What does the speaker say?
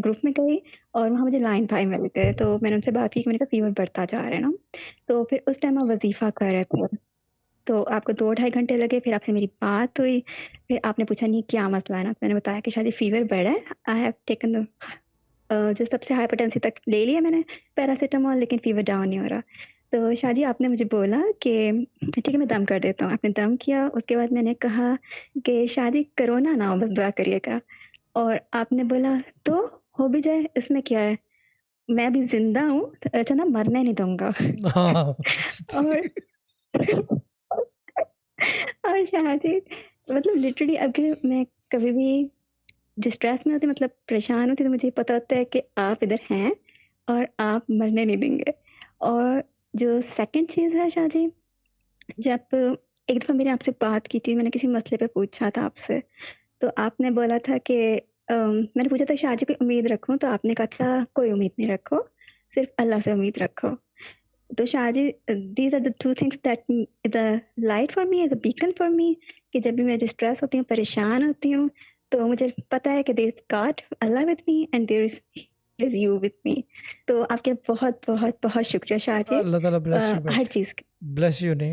Group में गई और वहाँ मुझे लाइन भाई मिल गए, तो मैंने उनसे बात की कि मैंने कहा फ़ीवर बढ़ता जा रहा है ना, तो फिर उस टाइम आप वज़ीफ़ा कर रहे थे, तो आपको 2 ढाई घंटे लगे, फिर आपसे मेरी बात हुई, फिर आपने पूछा नहीं क्या मसला है ना, तो मैंने बताया कि शायद ये फ़ीवर बढ़ा है, आई हैव टेकन द जो सबसे हाइपरटेंसिव तक ले लिया मैंने पैरासिटामॉल, लेकिन फ़ीवर डाउन नहीं हो रहा। तो शाह जी आपने मुझे बोला कि ठीक है मैं दम कर देता हूँ। आपने दम किया, उसके बाद मैंने कहा कि शाह जी कोरोना ना हो बस दुआ करिएगा। और आपने बोला तो हो भी जाए इसमें क्या है? मैं अभी ज़िंदा हूँ, अच्छा ना मरने नहीं दूँगा। हाँ, और और शाह जी मतलब लिटरली अगर मैं कभी भी डिस्ट्रेस में होती, मतलब परेशान होती, तो मुझे पता होता है कि आप इधर हैं और आप मरने नहीं देंगे। और जो सेकंड चीज़ है शाह जी, जब एक दफ़ा मैंने आपसे बात की थी, मैंने किसी मसले पे पूछा था आपसे, तो आपने बोला था कि मैंने पूछा था शाह जी कोई उम्मीद रखूँ? तो आपने कहा था कोई उम्मीद नहीं रखो, सिर्फ़ अल्लाह से उम्मीद रखो। तो Shah ji these are the 2 things that the light for me, is a beacon for me, कि जब भी मैं डिस्ट्रेस होती हूँ, परेशान होती हूँ, तो मुझे पता है कि देयर इज़ गॉड, अल्लाह with me and there is you with me. तो आपके बहुत-बहुत बहुत शुक्रिया शाह जी अल्लाह ताला ब्लेस यू हर बेटा, चीज़ ब्लेस यू नहीं